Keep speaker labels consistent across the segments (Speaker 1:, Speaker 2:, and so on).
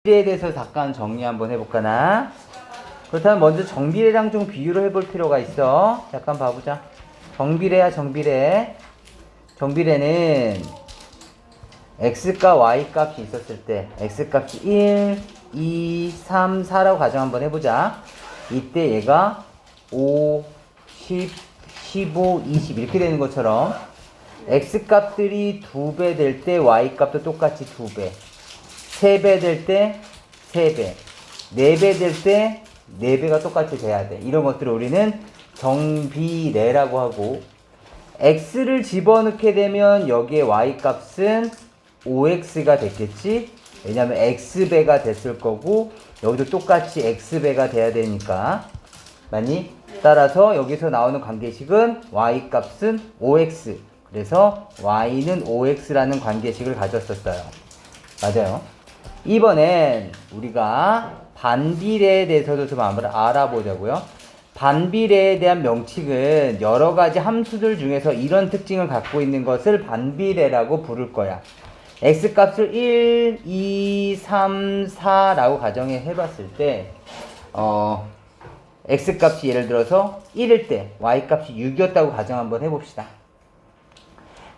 Speaker 1: 정비례에 대해서 잠깐 정리 한번 해볼까나? 그렇다면 먼저 정비례랑 좀 비교를 해볼 필요가 있어. 잠깐 봐보자. 정비례야 정비례. 정비례는 x과 y 값이 있었을 때 x값이 1, 2, 3, 4라고 가정 한번 해보자. 이때 얘가 5, 10, 15, 20 이렇게 되는 것처럼 x값들이 2배 될 때 y값도 똑같이 2배, 3배 될 때 3배, 4배 될 때 4배가 똑같이 돼야 돼. 이런 것들을 우리는 정비례라고 하고, x를 집어넣게 되면 여기에 y값은 5x가 됐겠지? 왜냐면 x배가 됐을 거고 여기도 똑같이 x배가 돼야 되니까. 맞니? 따라서 여기서 나오는 관계식은 y값은 5x, 그래서 y는 5x라는 관계식을 가졌었어요. 맞아요. 이번엔 우리가 반비례에 대해서도 좀 알아보자고요. 반비례에 대한 명칭은 여러 가지 함수들 중에서 이런 특징을 갖고 있는 것을 반비례라고 부를 거야. x값을 1, 2, 3, 4라고 가정해 해봤을 때 x값이 예를 들어서 1일 때 y값이 6이었다고 가정 한번 해봅시다.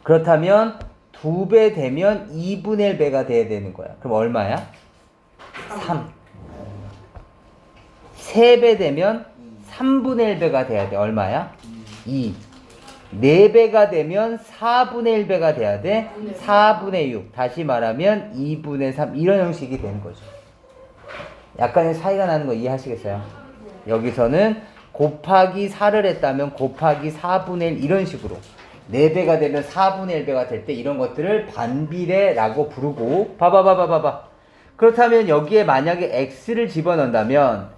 Speaker 1: 그렇다면 2배 되면 2분의 1배가 돼야 되는 거야. 그럼 얼마야? 3. 3배 되면 3분의 1배가 돼야 돼. 얼마야? 2. 4배가 되면 4분의 1배가 돼야 돼. 4분의 6. 다시 말하면 2분의 3. 이런 형식이 되는 거죠. 약간의 차이가 나는 거 이해하시겠어요? 여기서는 곱하기 4를 했다면 곱하기 4분의 1 이런 식으로 4배가 되면 4분의 1배가 될 때 이런 것들을 반비례라고 부르고, 봐봐. 그렇다면 여기에 만약에 x를 집어넣는다면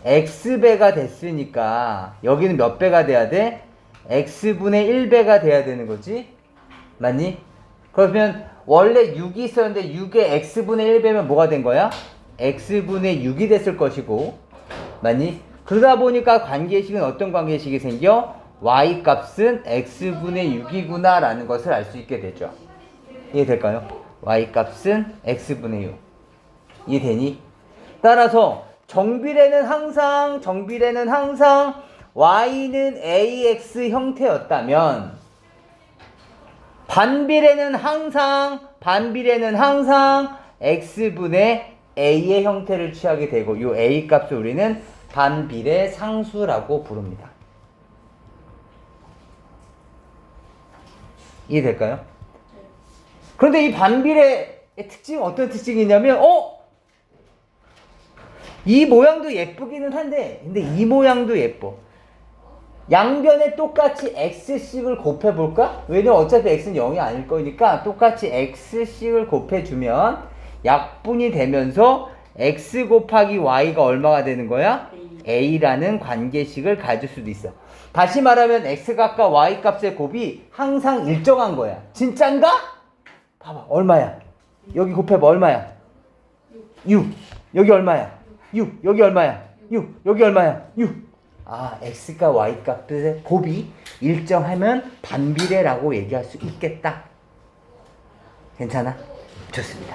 Speaker 1: x배가 됐으니까 여기는 몇 배가 돼야 돼? x분의 1배가 돼야 되는 거지? 맞니? 그러면 원래 6이 있었는데 6의 x분의 1배면 뭐가 된 거야? x분의 6이 됐을 것이고, 맞니? 그러다 보니까 관계식은 어떤 관계식이 생겨? y값은 x분의 6이구나 라는 것을 알 수 있게 되죠. 이해될까요? y값은 x분의 6. 이해되니? 따라서 정비례는 항상 y는 ax 형태였다면 반비례는 항상 x분의 a의 형태를 취하게 되고, 이 a 값을 우리는 반비례 상수라고 부릅니다. 이해될까요? 그런데 이 반비례의 특징은 어떤 특징이 있냐면 이 모양도 예쁘기는 한데, 근데 이 모양도 예뻐. 양변에 똑같이 x씩을 곱해볼까? 왜냐면 어차피 x는 0이 아닐 거니까 똑같이 x씩을 곱해주면 약분이 되면서 x 곱하기 y가 얼마가 되는 거야? a라는 관계식을 가질 수도 있어. 다시 말하면 x값과 y값의 곱이 항상 일정한 거야. 진짠가? 봐봐, 얼마야? 여기 곱해봐, 얼마야? 6. 여기 얼마야? 6. 여기 얼마야? 6. 여기 얼마야? 6. 아, x과 y값의 곱이 일정하면 반비례라고 얘기할 수 있겠다. 괜찮아? 좋습니다.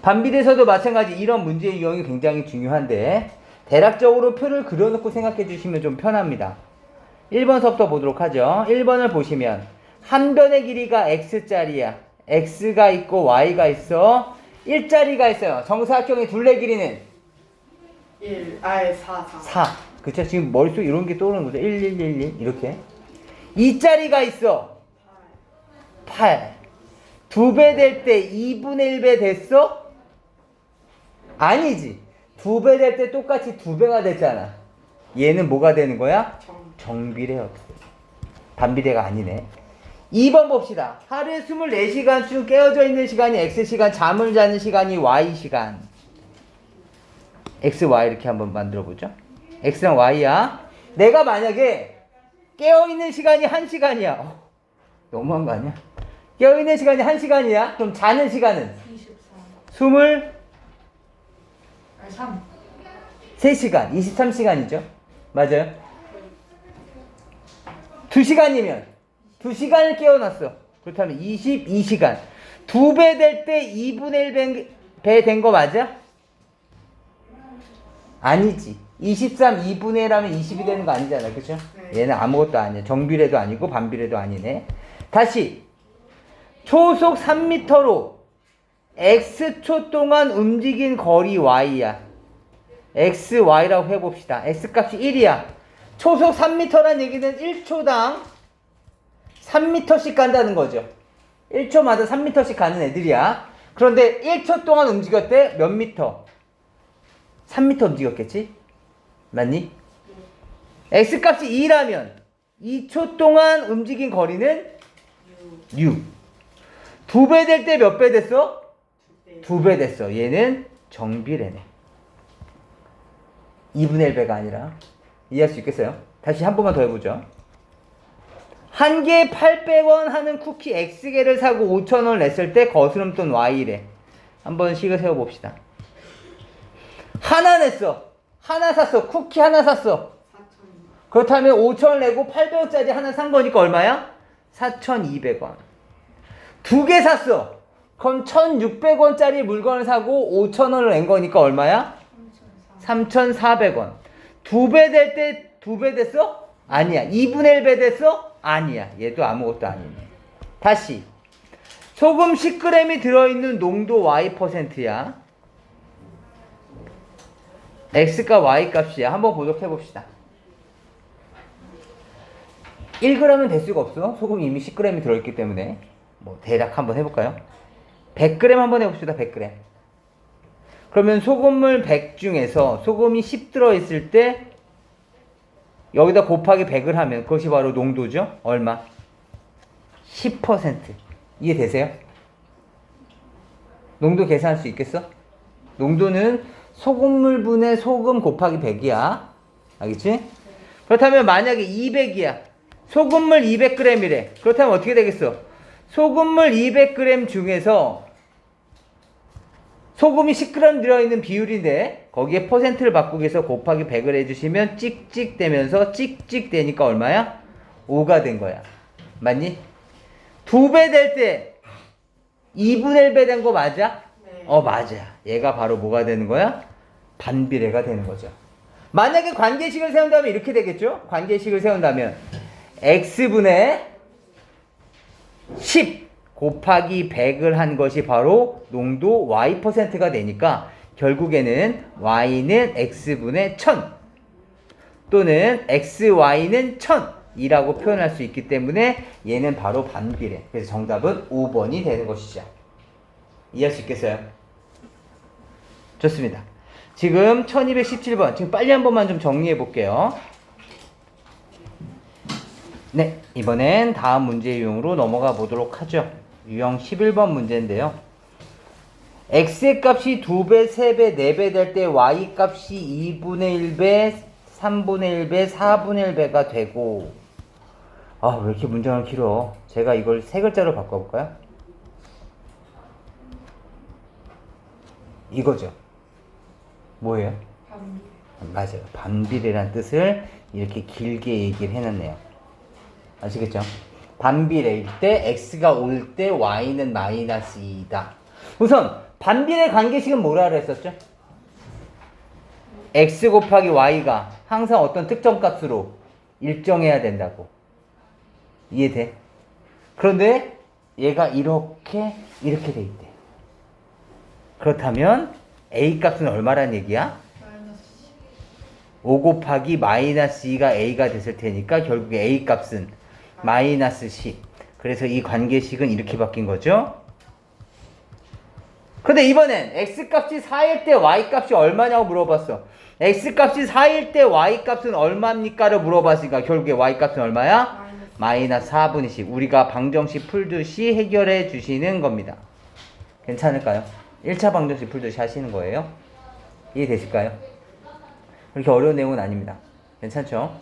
Speaker 1: 반비례에서도 마찬가지 이런 문제의 유형이 굉장히 중요한데, 대략적으로 표를 그려놓고 생각해 주시면 좀 편합니다. 1번서부터 보도록 하죠. 1번을 보시면 한 변의 길이가 x짜리야. x가 있고 y가 있어. 1짜리가 있어요. 정사각형의 둘레 길이는 4. 그쵸? 지금 머릿속에 이런 게 떠오르는 거죠. 1, 1, 1, 1 이렇게. 2짜리가 있어. 8. 2배 될 때 2분의 1배 됐어? 아니지. 2배 될 때 똑같이 2배가 됐잖아. 얘는 뭐가 되는 거야? 정비례. 반비례가 아니네. 2번 봅시다. 하루에 24시간쯤 깨어져 있는 시간이 x시간, 잠을 자는 시간이 y시간. x, y 이렇게 한번 만들어 보죠. x랑 y야. 내가 만약에 깨어있는 시간이 1시간이야. 너무한 거 아니야? 깨어있는 시간이 1시간이야? 그럼 자는 시간은? 3시간, 23시간이죠. 맞아요? 2시간이면 2시간을 깨어났어. 그렇다면 22시간. 2배 될 때 2분의 1배 배 된 거 맞아? 아니지. 23 2분의 1 하면 20이 되는 거 아니잖아. 그죠?
Speaker 2: 네.
Speaker 1: 얘는 아무것도 아니야. 정비례도 아니고 반비례도 아니네. 다시. 초속 3m로 x초 동안 움직인 거리 y야. x, y라고 해봅시다. x값이 1이야. 초속 3m란 얘기는 1초당 3m씩 간다는 거죠. 1초마다 3m씩 가는 애들이야. 그런데 1초 동안 움직였대? 몇 미터? 3m 움직였겠지? 맞니? x값이 2라면 2초 동안 움직인 거리는 6. 2배 될 때 몇 배 됐어? 2배 됐어. 얘는 정비례네. 2분의 1배가 아니라. 이해할 수 있겠어요? 다시 한 번만 더 해보죠. 한 개에 800원 하는 쿠키 X개를 사고 5,000원 냈을 때 거스름돈 Y래. 한번 식을 세워봅시다. 하나 냈어. 하나 샀어. 쿠키 하나 샀어.
Speaker 2: 4,000원.
Speaker 1: 그렇다면 5,000원 내고 800원짜리 하나 산 거니까 얼마야? 4,200원. 두 개 샀어. 그럼 1,600원짜리 물건을 사고 5,000원을 낸 거니까 얼마야? 3,400원. 2배 될 때 2배 됐어? 아니야. 2분의 1배 됐어? 아니야. 얘도 아무것도 아니네. 다시. 소금 10g이 들어있는 농도 Y%야. X가 Y 값이야. 한번 보도록 해봅시다. 1g은 될 수가 없어. 소금이 이미 10g이 들어있기 때문에. 뭐 대략 한번 해볼까요? 100g 한번 해봅시다. 100g. 그러면 소금물 100 중에서 소금이 10 들어있을 때 여기다 곱하기 100을 하면 그것이 바로 농도죠. 얼마? 10%. 이해되세요? 농도 계산할 수 있겠어? 농도는 소금물분의 소금 곱하기 100이야. 알겠지? 그렇다면 만약에 200이야. 소금물 200g이래. 그렇다면 어떻게 되겠어? 소금물 200g 중에서 소금이 10g 들어있는 비율인데 거기에 퍼센트를 바꾸기 위해서 곱하기 100을 해주시면 찍찍 되면서 찍찍 되니까 얼마야? 5가 된 거야. 맞니? 2배 될 때 2분의 1배 된 거 맞아?
Speaker 2: 네.
Speaker 1: 맞아. 얘가 바로 뭐가 되는 거야? 반비례가 되는 거죠. 만약에 관계식을 세운다면 이렇게 되겠죠? 관계식을 세운다면 x분의 10 곱하기 100을 한 것이 바로 농도 Y%가 되니까 결국에는 Y는 X분의 1000 또는 XY는 1000이라고 표현할 수 있기 때문에 얘는 바로 반비례. 그래서 정답은 5번이 되는 것이죠. 이해할 수 있겠어요? 좋습니다. 지금 1217번 지금 빨리 한 번만 좀 정리해 볼게요. 네, 이번엔 다음 문제 유형으로 넘어가 보도록 하죠. 유형 11번 문제인데요. x의 값이 2배, 3배, 4배 될 때 y 값이 2분의 1배, 3분의 1배, 4분의 1배가 되고 왜 이렇게 문장을 길어? 제가 이걸 세 글자로 바꿔볼까요? 이거죠. 뭐예요?
Speaker 2: 반비례.
Speaker 1: 맞아요. 반비례란 뜻을 이렇게 길게 얘기를 해놨네요. 아시겠죠? 반비례일 때 x가 올 때 y는 마이너스 2이다. 우선 반비례 관계식은 뭐라 그랬었죠? x 곱하기 y가 항상 어떤 특정 값으로 일정해야 된다고. 이해돼? 그런데 얘가 이렇게 돼 있대. 그렇다면 a 값은 얼마란 얘기야?
Speaker 2: 마이너스
Speaker 1: 5 곱하기 마이너스 2가 a가 됐을 테니까 결국에 a 값은 마이너스 10. 그래서 이 관계식은 이렇게 바뀐 거죠. 근데 이번엔 x값이 4일 때 y값이 얼마냐고 물어봤어. x값이 4일 때 y값은 얼마입니까? 를 물어봤으니까 결국에 y값은 얼마야? 마이너스 4분의 10. 우리가 방정식 풀듯이 해결해 주시는 겁니다. 괜찮을까요? 1차 방정식 풀듯이 하시는 거예요. 이해되실까요? 그렇게 어려운 내용은 아닙니다. 괜찮죠?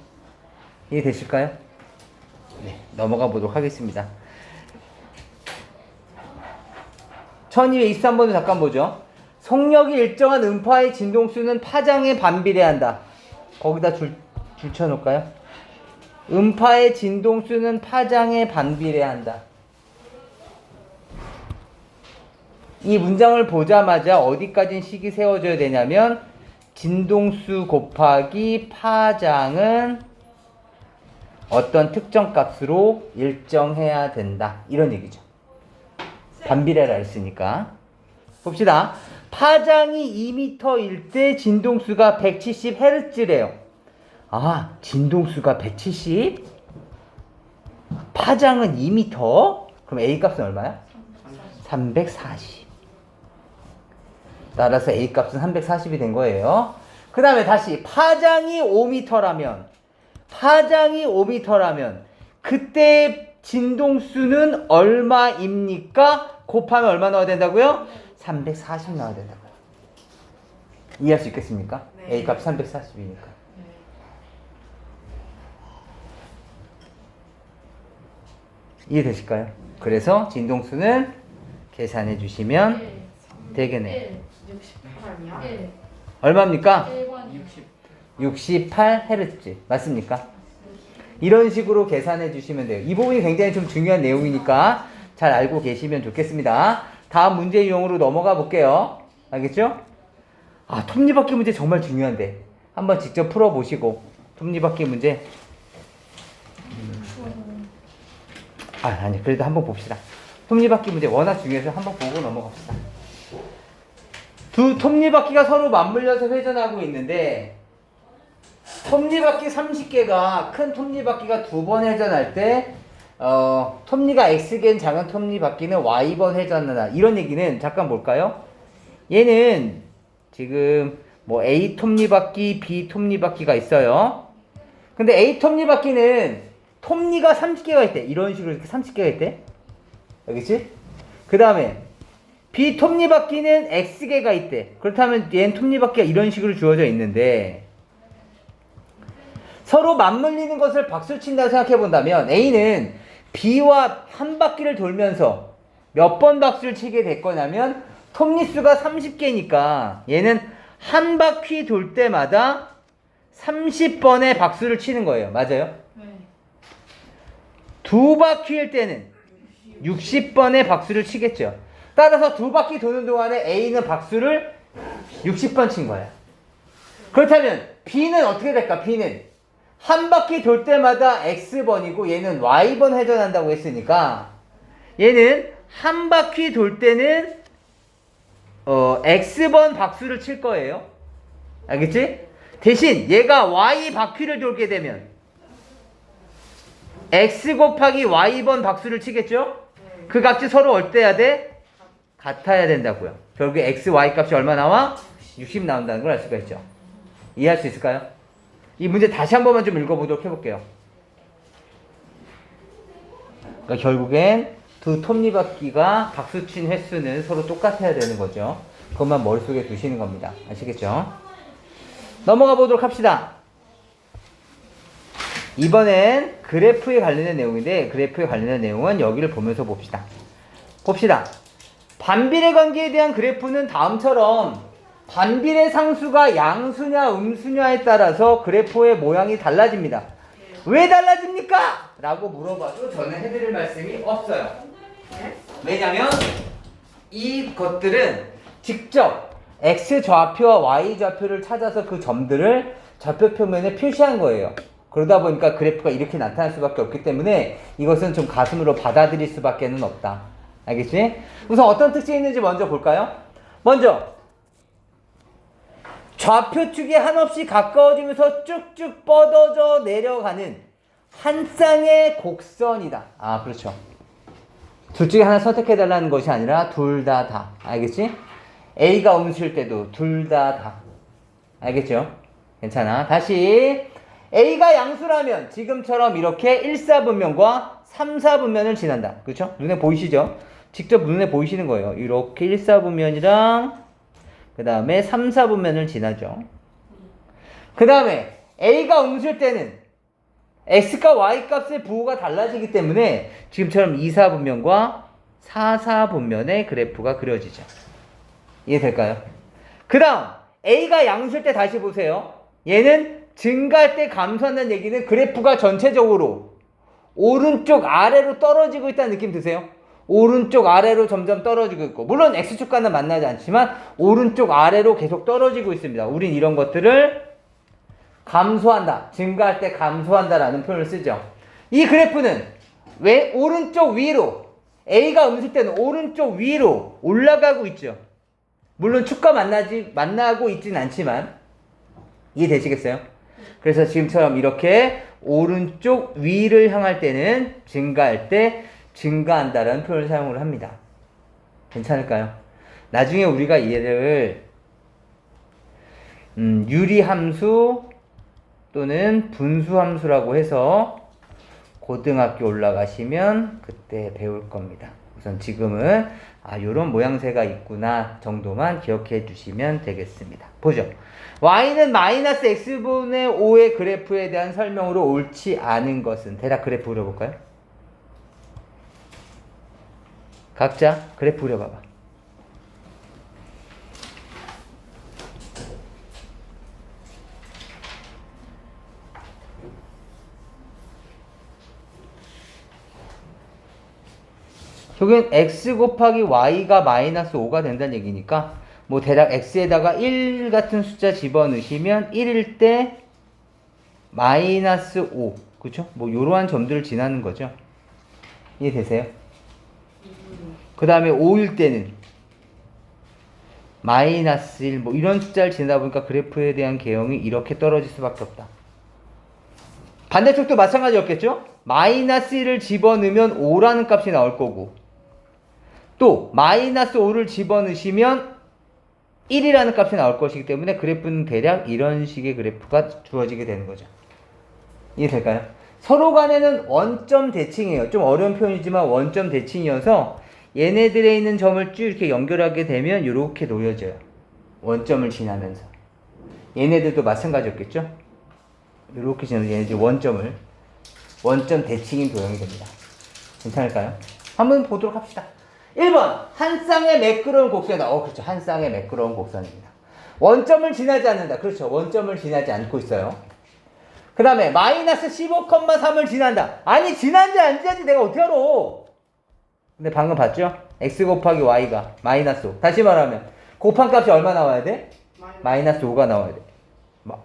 Speaker 1: 이해되실까요? 네, 넘어가 보도록 하겠습니다. 1223번도 잠깐 보죠. 속력이 일정한 음파의 진동수는 파장에 반비례한다. 거기다 줄 쳐놓을까요? 음파의 진동수는 파장에 반비례한다. 이 문장을 보자마자 어디까지 식이 세워져야 되냐면 진동수 곱하기 파장은 어떤 특정 값으로 일정해야 된다. 이런 얘기죠. 반비례라 했으니까. 봅시다. 파장이 2m일 때 진동수가 170Hz래요. 아, 진동수가 170? 파장은 2m? 그럼 A 값은 얼마야? 340. 따라서 A 값은 340이 된 거예요. 그 다음에 다시 파장이 5m라면 그때 진동수는 얼마입니까? 곱하면 얼마 넣어야 된다고요? 340 넣어야 된다고요. 이해할 수 있겠습니까?
Speaker 2: 네.
Speaker 1: A 값 340이니까. 이해되실까요? 그래서 진동수는 계산해 주시면 되겠네.
Speaker 2: 68이야?
Speaker 1: 얼마입니까?
Speaker 2: 60.
Speaker 1: 68Hz. 맞습니까? 이런 식으로 계산해 주시면 돼요. 이 부분이 굉장히 좀 중요한 내용이니까 잘 알고 계시면 좋겠습니다. 다음 문제 유형으로 넘어가 볼게요. 알겠죠? 아, 톱니바퀴 문제 정말 중요한데 한번 직접 풀어보시고 톱니바퀴 문제 아니 그래도 한번 봅시다. 톱니바퀴 문제 워낙 중요해서 한번 보고 넘어갑시다. 두 톱니바퀴가 서로 맞물려서 회전하고 있는데 톱니바퀴 30개가 큰 톱니바퀴가 두 번 회전할 때 톱니가 X개인 작은 톱니바퀴는 Y번 회전한다. 이런 얘기는 잠깐 볼까요? 얘는 지금 뭐 A 톱니바퀴, B 톱니바퀴가 있어요. 근데 A 톱니바퀴는 톱니가 30개가 있대. 이런 식으로 이렇게 30개가 있대. 알겠지? 그 다음에 B 톱니바퀴는 X개가 있대. 그렇다면 얘는 톱니바퀴가 이런 식으로 주어져 있는데 서로 맞물리는 것을 박수를 친다고 생각해 본다면 A는 B와 한 바퀴를 돌면서 몇 번 박수를 치게 될 거냐면 톱니수가 30개니까 얘는 한 바퀴 돌 때마다 30번의 박수를 치는 거예요. 맞아요?
Speaker 2: 네.
Speaker 1: 두 바퀴일 때는 60번의 박수를 치겠죠. 따라서 두 바퀴 도는 동안에 A는 박수를 60번 친 거야. 그렇다면 B는 어떻게 될까? B는 한 바퀴 돌 때마다 X번이고 얘는 Y번 회전한다고 했으니까 얘는 한 바퀴 돌 때는 X번 박수를 칠 거예요. 알겠지? 대신 얘가 Y 바퀴를 돌게 되면 X 곱하기 Y번 박수를 치겠죠? 그 값이 서로 어때야 돼? 같아야 된다고요. 결국에 X, Y 값이 얼마 나와? 60 나온다는 걸 알 수가 있죠. 이해할 수 있을까요? 이 문제 다시 한 번만 좀 읽어보도록 해볼게요. 그러니까 결국엔 두 톱니바퀴가 박수친 횟수는 서로 똑같아야 되는 거죠. 그것만 머릿속에 두시는 겁니다. 아시겠죠? 넘어가 보도록 합시다. 이번엔 그래프에 관련된 내용인데 그래프에 관련된 내용은 여기를 보면서 봅시다. 반비례 관계에 대한 그래프는 다음처럼 반비례 상수가 양수냐 음수냐에 따라서 그래프의 모양이 달라집니다. 왜 달라집니까? 라고 물어봐도 저는 해드릴 말씀이 없어요. 왜냐면 이것들은 직접 X좌표와 Y좌표를 찾아서 그 점들을 좌표 표면에 표시한 거예요. 그러다 보니까 그래프가 이렇게 나타날 수밖에 없기 때문에 이것은 좀 가슴으로 받아들일 수밖에 없다. 알겠지? 우선 어떤 특징이 있는지 먼저 볼까요? 먼저 좌표축이 한없이 가까워지면서 쭉쭉 뻗어져 내려가는 한 쌍의 곡선이다. 아, 그렇죠. 둘 중에 하나 선택해달라는 것이 아니라 둘 다. 알겠지? A가 음수일 때도 둘 다. 알겠죠? 괜찮아. 다시 A가 양수라면 지금처럼 이렇게 1사분면과 3사분면을 지난다. 그렇죠? 눈에 보이시죠? 직접 눈에 보이시는 거예요. 이렇게 1사분면이랑 그 다음에 3사분면을 지나죠. 그 다음에 A가 음수일 때는 X과 Y 값의 부호가 달라지기 때문에 지금처럼 2사분면과 4사분면의 그래프가 그려지죠. 이해될까요? 그 다음 A가 양수일 때 다시 보세요. 얘는 증가할 때 감소한다는 얘기는 그래프가 전체적으로 오른쪽 아래로 떨어지고 있다는 느낌 드세요? 오른쪽 아래로 점점 떨어지고 있고, 물론 x축과는 만나지 않지만 오른쪽 아래로 계속 떨어지고 있습니다. 우린 이런 것들을 감소한다, 증가할 때 감소한다라는 표현을 쓰죠. 이 그래프는 왜 오른쪽 위로, A가 음수일 때는 오른쪽 위로 올라가고 있죠. 물론 축과 만나고 있진 않지만, 이해되시겠어요? 그래서 지금처럼 이렇게 오른쪽 위를 향할 때는 증가할 때 증가한다라는 표현을 사용을 합니다. 괜찮을까요? 나중에 우리가 얘를 유리함수 또는 분수함수라고 해서 고등학교 올라가시면 그때 배울 겁니다. 우선 지금은 요런 모양새가 있구나 정도만 기억해 주시면 되겠습니다. 보죠. y는 마이너스 x분의 5의 그래프에 대한 설명으로 옳지 않은 것은? 대략 그래프 그려볼까요? 각자 그래프 그려봐봐. 여기는 x 곱하기 y가 마이너스 5가 된다는 얘기니까 뭐 대략 x에다가 1 같은 숫자 집어넣으시면 1일 때 마이너스 5, 그쵸? 뭐 요러한 점들을 지나는 거죠. 이해되세요? 그 다음에 5일 때는 마이너스 1, 뭐 이런 숫자를 지나다 보니까 그래프에 대한 개형이 이렇게 떨어질 수밖에 없다. 반대쪽도 마찬가지였겠죠? 마이너스 1을 집어넣으면 5라는 값이 나올 거고, 또 마이너스 5를 집어넣으시면 1이라는 값이 나올 것이기 때문에 그래프는 대략 이런 식의 그래프가 주어지게 되는 거죠. 이해될까요? 서로 간에는 원점 대칭이에요. 좀 어려운 표현이지만 원점 대칭이어서 얘네들에 있는 점을 쭉 이렇게 연결하게 되면 이렇게 놓여져요. 원점을 지나면서. 얘네들도 마찬가지였겠죠? 이렇게 지나면서 얘네들 원점 대칭인 도형이 됩니다. 괜찮을까요? 한번 보도록 합시다. 1번 한 쌍의 매끄러운 곡선이다. 그렇죠. 한 쌍의 매끄러운 곡선입니다. 원점을 지나지 않는다. 그렇죠. 원점을 지나지 않고 있어요. 그 다음에 마이너스 15,3을 지난다. 아니 지난지 안 지난지 내가 어떻게 알아? 근데 방금 봤죠? x 곱하기 y가 마이너스 5. 다시 말하면 곱한 값이 얼마 나와야 돼? 마이너스 5가 나와야 돼.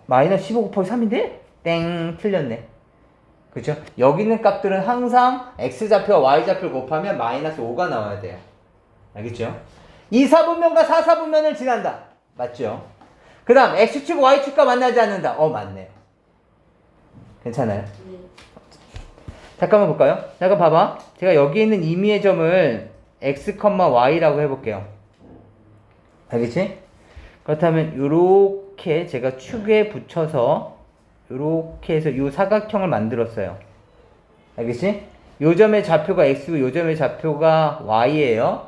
Speaker 1: 마이너스 15 곱하기 3인데? 땡, 틀렸네. 그렇죠? 여기 있는 값들은 항상 x좌표와 y좌표를 곱하면 마이너스 5가 나와야 돼요. 알겠죠? 2사분면과 4사분면을 지난다. 맞죠? 그 다음 x축 y축과 만나지 않는다. 맞네요. 괜찮아요?
Speaker 2: 네.
Speaker 1: 잠깐만 볼까요? 잠깐 봐봐. 제가 여기 있는 임의의 점을 x, y라고 해볼게요. 알겠지? 그렇다면 요렇게 제가 축에 붙여서 요렇게 해서 요 사각형을 만들었어요. 알겠지? 요 점의 좌표가 x고 요 점의 좌표가 y예요.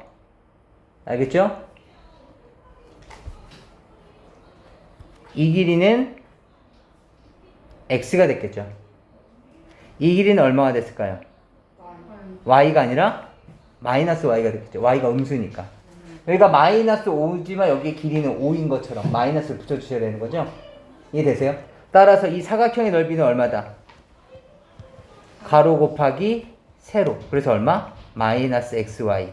Speaker 1: 알겠죠? 이 길이는 x가 됐겠죠. 이 길이는 얼마가 됐을까요? y가 아니라 마이너스 y가 됐겠죠. y가 음수니까. 여기가 마이너스 5지만 여기 길이는 5인 것처럼 마이너스를 붙여주셔야 되는 거죠. 이해되세요? 따라서 이 사각형의 넓이는 얼마다? 가로 곱하기 세로. 그래서 얼마? 마이너스 xy.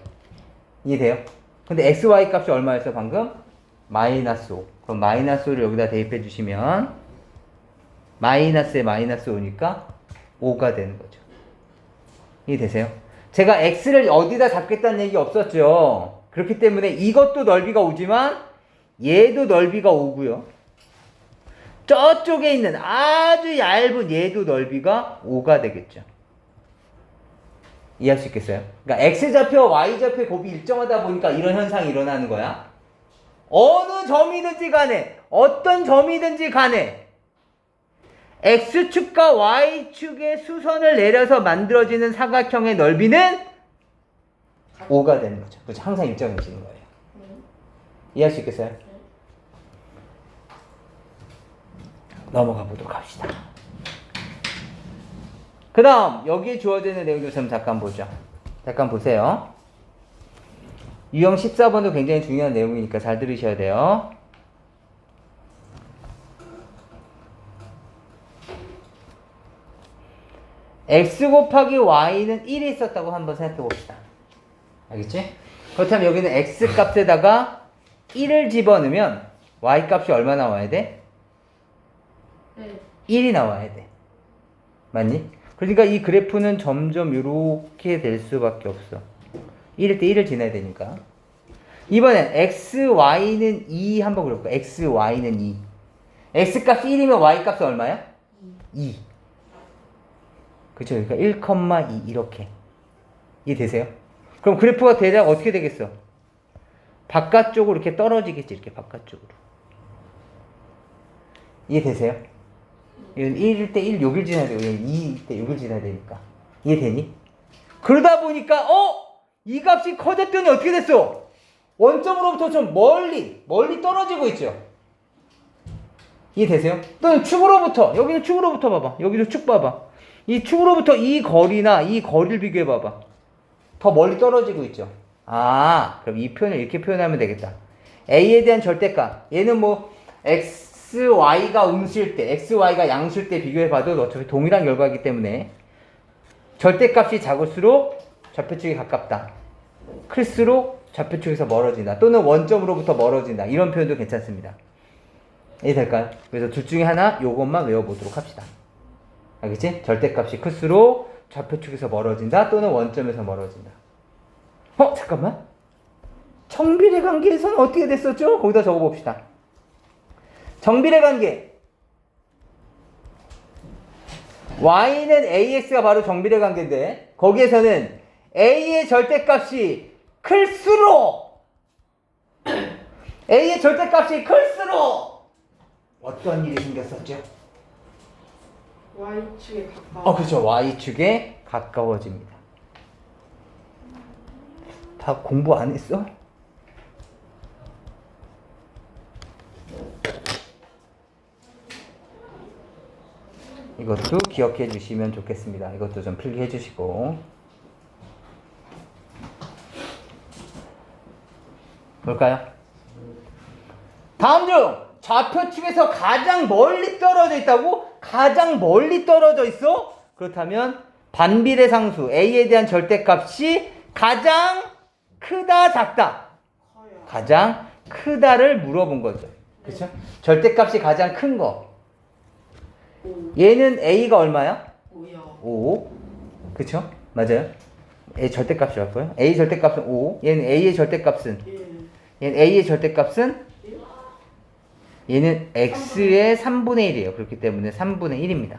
Speaker 1: 이해돼요? 근데 xy 값이 얼마였어 방금? 마이너스 5. 그럼 마이너스 5를 여기다 대입해 주시면 마이너스에 마이너스 5니까 5가 되는 거죠. 이해되세요? 제가 x를 어디다 잡겠다는 얘기 없었죠. 그렇기 때문에 이것도 넓이가 5지만 얘도 넓이가 5고요. 저쪽에 있는 아주 얇은 얘도 넓이가 5가 되겠죠. 이해할 수 있겠어요? 그러니까 x좌표와 y좌표의 곱이 일정하다 보니까 이런 현상이 일어나는 거야. 어느 점이든지 간에, 어떤 점이든지 간에 x축과 y축의 수선을 내려서 만들어지는 사각형의 넓이는 5가 되는 거죠. 그렇죠? 항상 일정해지는 거예요. 이해할 수 있겠어요? 넘어가 보도록 합시다. 그 다음 여기에 주어지는 내용들 좀 잠깐 보죠. 잠깐 보세요. 유형 14번도 굉장히 중요한 내용이니까 잘 들으셔야 돼요. x 곱하기 y는 1이 있었다고 한번 생각해 봅시다. 알겠지? 그렇다면 여기는 x 값에다가 1을 집어넣으면 y 값이 얼마 나와야 돼?
Speaker 2: 네.
Speaker 1: 1이 나와야 돼. 맞니? 그러니까 이 그래프는 점점 이렇게 될 수밖에 없어. 1일 때 1을 지나야 되니까. 이번엔 x, y는 2 한번 그려볼까? x, y는 2. x 값이 1이면 y 값은 얼마야? 2. 그쵸? 그러니까 1,2 이렇게. 이해되세요? 그럼 그래프가 대략 어떻게 되겠어? 바깥쪽으로 이렇게 떨어지겠지. 이렇게 바깥쪽으로. 이해되세요? 이건 1일 때 1, 여길 지나야 되고 2일 때 여길 지나야 되니까. 이해되니? 그러다 보니까 이 값이 커졌더니 어떻게 됐어? 원점으로부터 좀 멀리 떨어지고 있죠. 이해되세요? 또는 축으로부터, 여기는 축으로부터 봐봐. 여기도 축 봐봐. 이 축으로부터 이 거리나 이 거리를 비교해 봐봐. 더 멀리 떨어지고 있죠. 그럼 이 표현을 이렇게 표현하면 되겠다. A에 대한 절대값. 얘는 뭐 x, y가 음수일 때, x, y가 양수일 때 비교해 봐도 어차피 동일한 결과이기 때문에 절대값이 작을수록 좌표축이 가깝다. 클수록 좌표축에서 멀어진다. 또는 원점으로부터 멀어진다. 이런 표현도 괜찮습니다. 이해될까요? 그래서 둘 중에 하나 요것만 외워보도록 합시다. 알겠지? 절대값이 클수록 좌표축에서 멀어진다. 또는 원점에서 멀어진다. 잠깐만. 정비례 관계에서는 어떻게 됐었죠? 거기다 적어봅시다. 정비례 관계. y는 ax가 바로 정비례 관계인데 거기에서는 a의 절대값이 클수록 a의 절대값이 클수록 어떤 일이 생겼었죠?
Speaker 2: Y축에 가까워.
Speaker 1: 그렇죠. y축에 가까워집니다. 다 공부 안 했어? 이것도 기억해 주시면 좋겠습니다. 이것도 좀 필기해 주시고. 볼까요? 다음 중 좌표축에서 가장 멀리 떨어져 있다고? 가장 멀리 떨어져 있어? 그렇다면 반비례 상수 A에 대한 절대값이 가장 크다, 작다?
Speaker 2: 커요.
Speaker 1: 가장 크다를 물어본 거죠. 그렇죠? 절대값이 가장 큰 거. 얘는 A가 얼마야?
Speaker 2: 5요.
Speaker 1: 5. 그쵸? 맞아요. A 절대값이 왔고요. A 절대값은 5. 얘는 A의 절대값은
Speaker 2: 1.
Speaker 1: 얘는 A의 절대값은
Speaker 2: 1.
Speaker 1: 얘는 X의 3분의 1이에요. 그렇기 때문에 3분의 1입니다.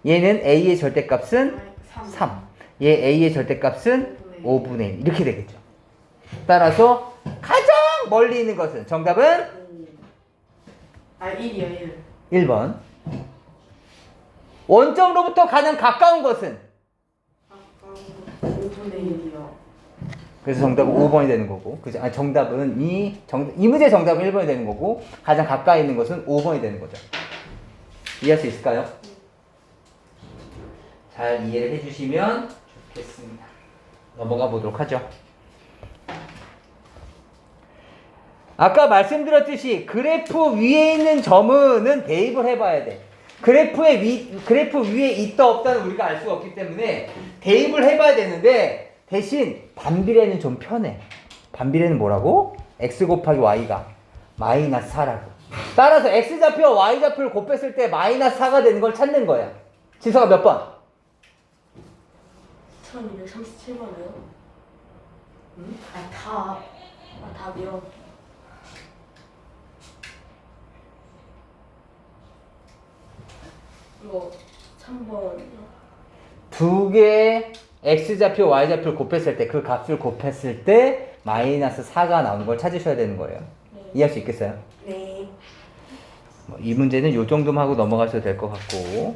Speaker 1: 얘는 A의 절대값은 3. 얘 A의 절대값은 5분의 1. 이렇게 되겠죠. 따라서 가장 멀리 있는 것은 정답은
Speaker 2: 1이요, 1.
Speaker 1: 1번. 원점으로부터 가장 가까운 것은?
Speaker 2: 아까 5분의 1이요.
Speaker 1: 그래서 정답은 5번이 되는 거고. 그죠? 정답은 이 문제 정답은 1번이 되는 거고, 가장 가까이 있는 것은 5번이 되는 거죠. 이해할 수 있을까요? 잘 이해를 해주시면 좋겠습니다. 넘어가 보도록 하죠. 아까 말씀드렸듯이 그래프 위에 있는 점은 대입을 해봐야 돼. 그래프 위에 있다 없다는 우리가 알 수가 없기 때문에 대입을 해봐야 되는데 대신 반비례는 좀 편해. 반비례는 뭐라고? x 곱하기 y가 마이너스 4라고. 따라서 x좌표와 y좌표를 곱했을 때 마이너스 4가 되는 걸 찾는 거야. 지수가 몇 번?
Speaker 2: 1237번이요? 응? 답이요. 이거 3번이요.
Speaker 1: 두 개의 x좌표, y좌표를 곱했을 때 그 값을 곱했을 때 마이너스 4가 나오는 걸 찾으셔야 되는 거예요.
Speaker 2: 네.
Speaker 1: 이해할 수 있겠어요?
Speaker 2: 네.
Speaker 1: 이 문제는 요 정도만 하고 넘어가셔도 될 것 같고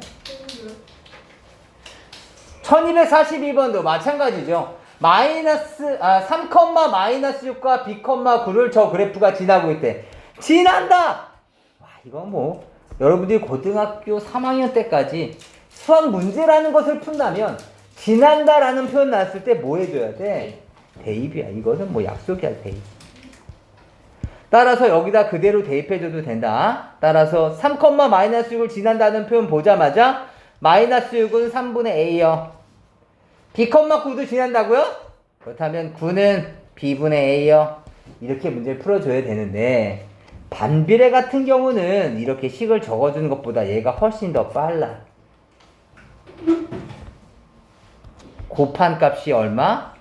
Speaker 1: 1242번도 마찬가지죠. 3, 마이너스 6과 b, 9를 저 그래프가 지나고 있대. 지난다! 와, 이건 뭐 여러분들이 고등학교 3학년 때까지 수학 문제라는 것을 푼다면 지난다라는 표현 나왔을 때 뭐 해줘야 돼? 대입이야. 이거는 뭐 약속이야, 대입. 따라서 여기다 그대로 대입해줘도 된다. 따라서 3, 마이너스 6을 지난다는 표현 보자마자 마이너스 6은 3분의 A요. b, 9도 지난다고요? 그렇다면 9는 b분의 a요. 이렇게 문제를 풀어줘야 되는데 반비례 같은 경우는 이렇게 식을 적어주는 것보다 얘가 훨씬 더 빨라. 곱한 값이 얼마?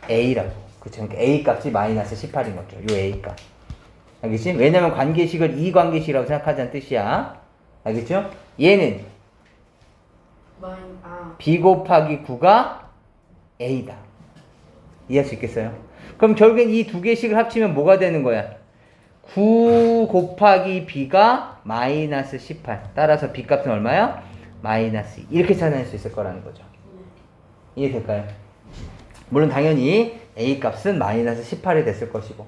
Speaker 1: a라고. 그쵸? 그러니까 a 값이 마이너스 18인 거죠. 요 a 값. 알겠지? 왜냐면 관계식을 이 관계식이라고 생각하자는 뜻이야. 알겠죠? 얘는 b 곱하기 9가 a다. 이해할 수 있겠어요? 그럼 결국엔 이 두 개씩을 합치면 뭐가 되는 거야? 9 곱하기 b가 마이너스 18. 따라서 b 값은 얼마야? 마이너스 2. 이렇게 찾아낼 수 있을 거라는 거죠. 이해될까요? 물론 당연히 a 값은 마이너스 18이 됐을 것이고.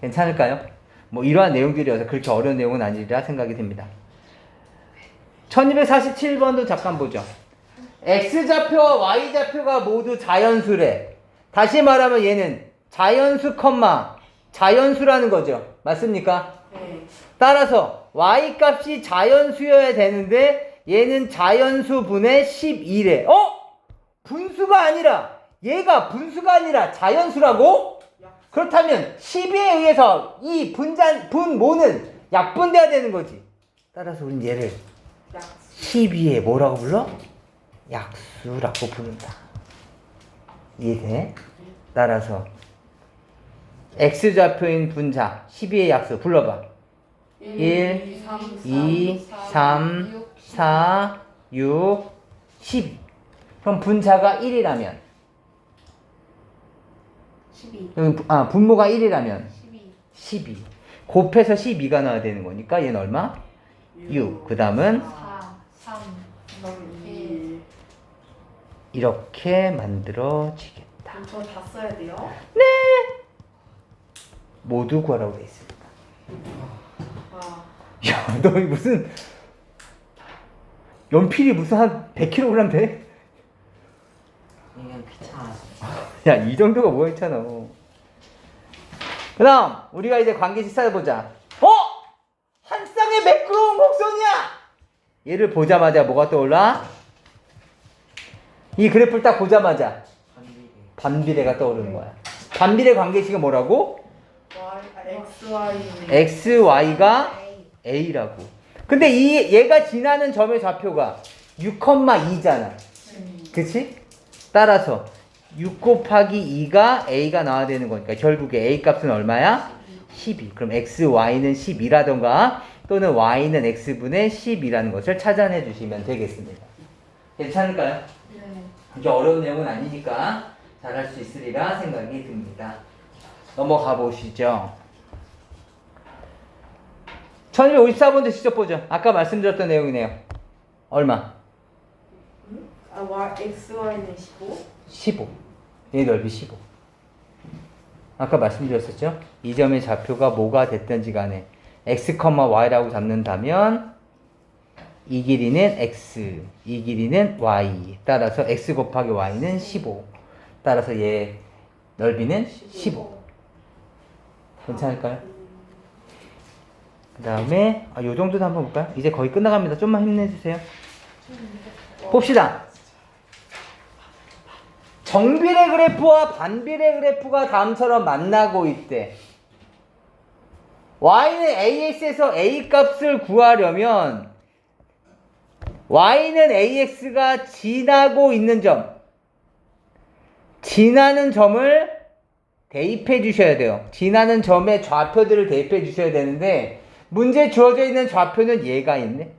Speaker 1: 괜찮을까요? 뭐 이러한 내용들이어서 그렇게 어려운 내용은 아니리라 생각이 듭니다. 1247번도 잠깐 보죠. x좌표와 y좌표가 모두 자연수래. 다시 말하면 얘는 자연수 컴마 자연수라는 거죠. 맞습니까?
Speaker 2: 네.
Speaker 1: 따라서 y값이 자연수여야 되는데 얘는 자연수 분의 12래. 분수가 아니라 얘가 분수가 아니라 자연수라고? 그렇다면 12에 의해서 이 분모는 약분돼야 되는 거지. 따라서 우린 얘를 12에 뭐라고 불러? 약수라고 부른다. 이해돼? 따라서 x좌표인 분자 12의 약수 불러봐. 1, 2, 3, 4, 6, 12. 그럼 분자가 1이라면
Speaker 2: 12.
Speaker 1: 분모가 1이라면 12. 곱해서 12가 나와야 되는 거니까 얘는 얼마? 6. 그 다음은
Speaker 3: 4, 3,
Speaker 2: 1.
Speaker 1: 이렇게 만들어지겠다.
Speaker 2: 그럼 저 다 써야 돼요?
Speaker 1: 네. 모두 구하라고 돼 있습니다.
Speaker 2: 아,
Speaker 1: 야, 너 무슨 연필이 무슨 한 100kg 돼?
Speaker 3: 그냥 귀찮아.
Speaker 1: 야, 이 정도가 뭐가 있잖아. 그 다음 우리가 이제 관계식 찾아보자. 한 쌍의 매끄러운 곡선이야. 얘를 보자마자 뭐가 떠올라? 이 그래프를 딱 보자마자 반비례가 떠오르는 거야. 반비례 관계식은 뭐라고? xy가 a라고. 근데 얘가 지나는 점의 좌표가 6,2잖아. 그치? 따라서 6 곱하기 2가 a가 나와야 되는 거니까 결국에 a 값은 얼마야? 12. 그럼 xy는 12라던가 또는 y는 x분의 10이라는 것을 찾아내 주시면 되겠습니다. 괜찮을까요?
Speaker 3: 네.
Speaker 1: 이게 어려운 내용은 아니니까 잘할 수 있으리라 생각이 듭니다. 넘어가 보시죠. 1254번도 직접 보죠. 아까 말씀드렸던 내용이네요. 얼마?
Speaker 2: xy는 15?
Speaker 1: 15. 얘 넓이 15. 아까 말씀드렸었죠? 이 점의 좌표가 뭐가 됐든지 간에 x, y라고 잡는다면 이 길이는 x, 이 길이는 y. 따라서 x 곱하기 y는 15. 따라서 얘 넓이는 15. 괜찮을까요? 그 다음에 요 정도도 한번 볼까요? 이제 거의 끝나갑니다. 좀만 힘내주세요. 봅시다. 정비례 그래프와 반비례 그래프가 다음처럼 만나고 있대. y는 ax에서 a 값을 구하려면 y는 ax가 지나고 있는 점, 지나는 점을 대입해 주셔야 돼요. 지나는 점의 좌표들을 대입해 주셔야 되는데 문제에 주어져 있는 좌표는 얘가 있네.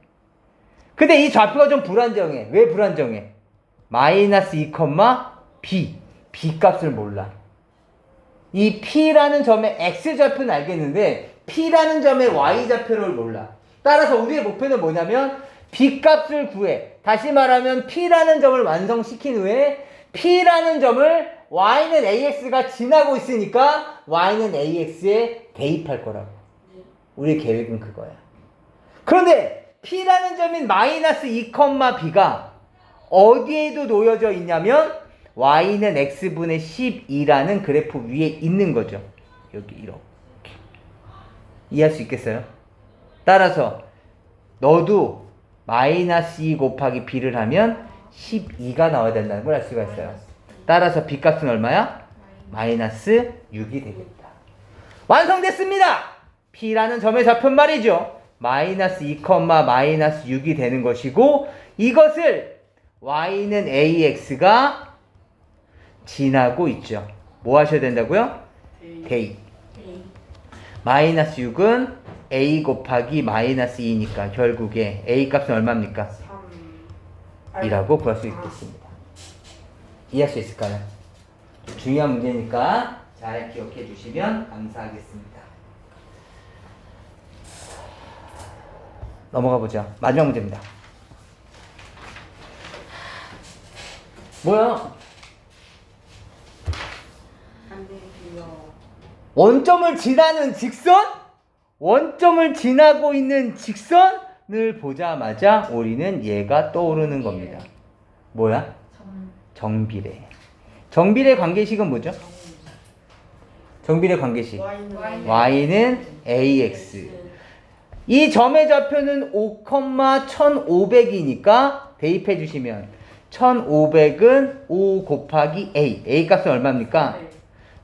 Speaker 1: 근데 이 좌표가 좀 불안정해. 왜 불안정해? 마이너스 2, b 값을 몰라. 이 p라는 점의 x좌표는 알겠는데 p라는 점의 y좌표를 몰라. 따라서 우리의 목표는 뭐냐면 b 값을 구해. 다시 말하면 p라는 점을 완성시킨 후에 p라는 점을 y는 ax가 지나고 있으니까 y는 ax에 대입할 거라고. 우리의 계획은 그거야. 그런데 p라는 점인 마이너스 2, b가 어디에도 놓여져 있냐면 y는 x분의 12라는 그래프 위에 있는 거죠. 여기 이렇게. 이해할 수 있겠어요? 따라서 너도 마이너스 2 곱하기 b를 하면 12가 나와야 된다는 걸 알 수가 있어요. 따라서 B값은 얼마야? 마이너스 6이 되겠다. 완성됐습니다. P라는 점의 좌표는 말이죠. 마이너스 2, 마이너스 6이 되는 것이고 이것을 Y는 AX가 지나고 있죠. 뭐 하셔야 된다고요? 대입. 마이너스 6은 A 곱하기 마이너스 2니까 결국에 A 값은 얼마입니까?
Speaker 2: 3
Speaker 1: 이라고 구할 수 있겠습니다. 이해할 수 있을까요? 중요한 문제니까 잘 기억해 주시면 감사하겠습니다. 넘어가 보죠. 마지막 문제입니다. 뭐야?
Speaker 2: 안 되고요.
Speaker 1: 원점을 지나는 직선? 원점을 지나고 있는 직선을 보자마자 우리는 얘가 떠오르는 겁니다. 뭐야? 정비례. 정비례 관계식은 뭐죠? 정비례 관계식. Y는 AX. 이 점의 좌표는 5, 1500이니까 대입해 주시면 1500은 5 곱하기 A. A 값은 얼마입니까?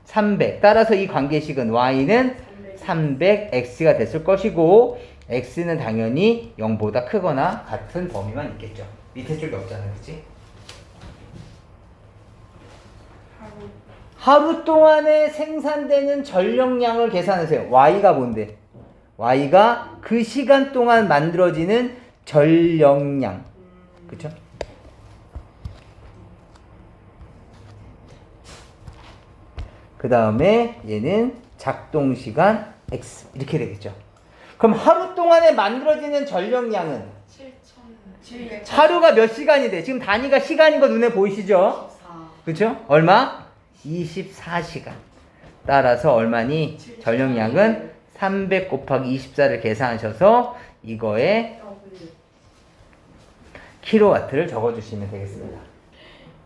Speaker 1: 300. 따라서 이 관계식은 Y는 300X가 됐을 것이고 X는 당연히 0보다 크거나 같은 범위만 있겠죠. 밑에 쪽이 없잖아, 그치? 하루 동안에 생산되는 전력량을 계산하세요. Y가 뭔데? Y가 그 시간 동안 만들어지는 전력량. 그쵸? 그 다음에 얘는 작동시간 X. 이렇게 되겠죠. 그럼 하루 동안에 만들어지는 전력량은?
Speaker 2: 7,700.
Speaker 1: 하루가 몇 시간이 돼? 지금 단위가 시간인 거 눈에 보이시죠?
Speaker 2: 4.
Speaker 1: 그쵸? 얼마? 24시간. 따라서 얼마니? 전력량은 300 곱하기 24를 계산하셔서 이거에 킬로와트를 적어주시면 되겠습니다.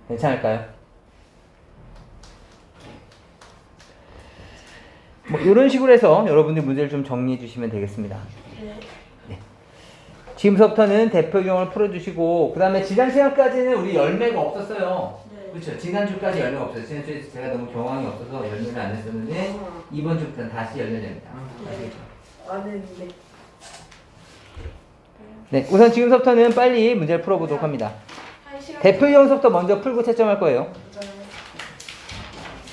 Speaker 1: 괜찮을까요? 뭐 이런 식으로 해서 여러분들 문제를 좀 정리해 주시면 되겠습니다. 네. 지금서부터는 대표경을 풀어주시고 그 다음에 지난 시간까지는 우리 열매가 없었어요. 그렇죠. 지난주까지 열매가 없어요. 지난주에 제가 너무 경황이 없어서 열매를 안 했었는데 이번 주부터는 다시 열매됩니다. 아시겠죠?
Speaker 2: 아는데.
Speaker 1: 네, 우선 지금서부터는 빨리 문제를 풀어보도록 합니다. 대표경서부터 먼저 풀고 채점할 거예요.